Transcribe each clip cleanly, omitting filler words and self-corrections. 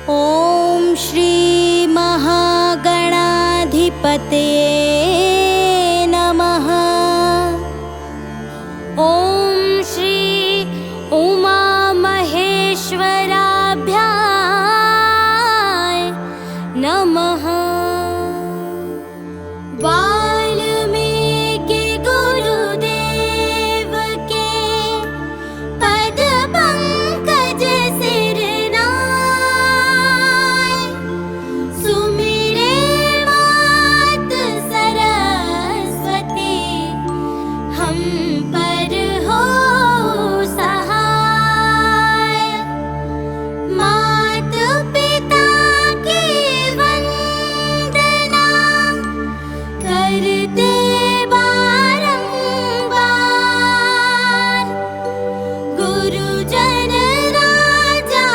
ॐ श्री महागणाधिपतये नमः। ॐ श्री उमामहेश्वराभ्याय नमः। वाल्मीकि गुरुदेव के पद पंकज सिरनाय, सुमिरे मात सरस्वती हम पर हो सहाय। मात पिता की वंदना करते बारंबार, गुरुजन राजा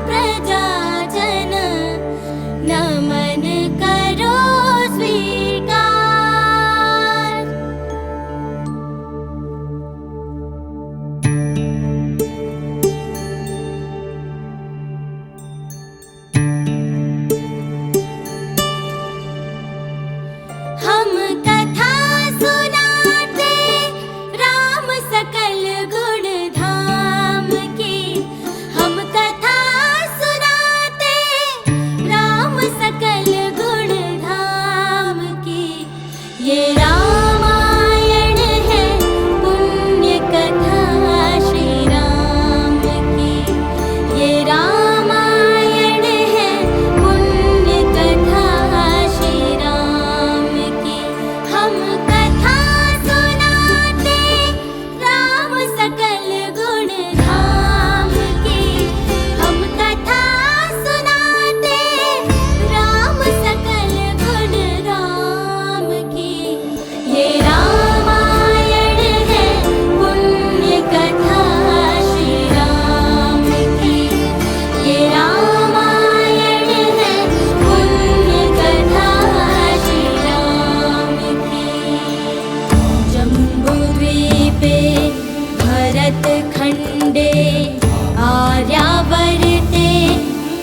प्रजाजन नमन करो स्वीकार। हम कथा सुनाते राम सकल गुण धाम की। हम कथा सुनाते राम सकल गुण धाम की। ये रामायण है पुण्य कथा श्री राम की। ये रामायण है पुण्य कथा श्री राम की। हम कथा सुनाते राम सकल गुण धाम की। हम कथा सुनाते राम सकल गुण धाम की। ये रामायण है पुण्य कथा श्री राम की। ये रामायण है पुण्य कथा श्री राम की। जम्बूद्वीपे भरतखण्डे आर्यावर्ते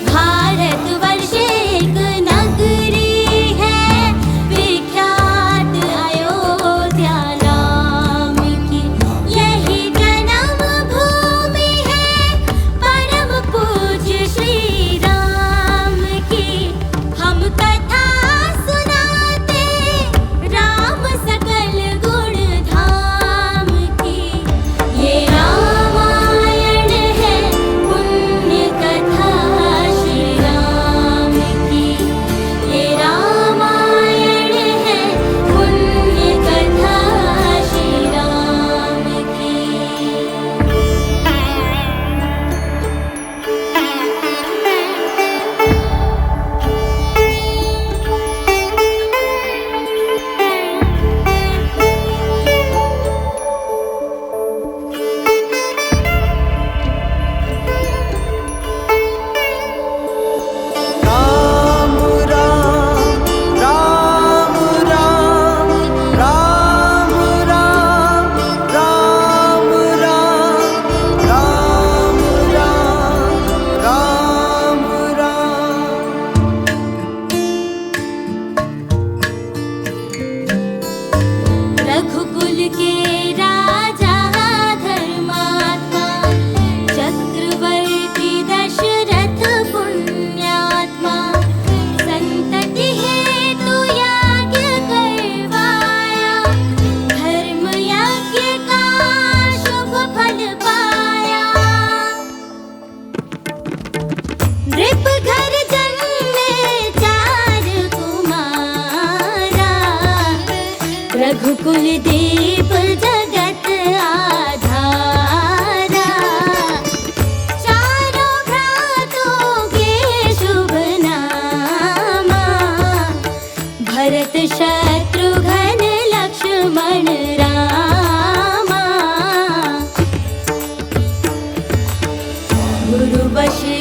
भारतवर्षे एक नगरी है विख्यात अयोध्या नाम की। यही जन्म भूमि है परम पूज्य श्री राम की। हम कथा सुनाते राम सकल गुण धाम की। ये रामायण है पुण्य कथा श्री राम की। ये रामायण है पुण्य कथा श्री राम की। राम राम राम राम राम राम राम राम राम रघुकुल के राजा धर्मात्मा, चक्रवर्ती दशरथ पुण्यात्मा। संतति हेतु यज्ञ करवाया, धर्म यज्ञ का शुभ फल पाया। नृप घर जन्मे चार कुमारा, रघुकुल दीप जगत आधारा। चारों भ्रातों के शुभ नामा, भरत शत्रुघ्न लक्ष्मण रामा। गुरु वशिष्ठ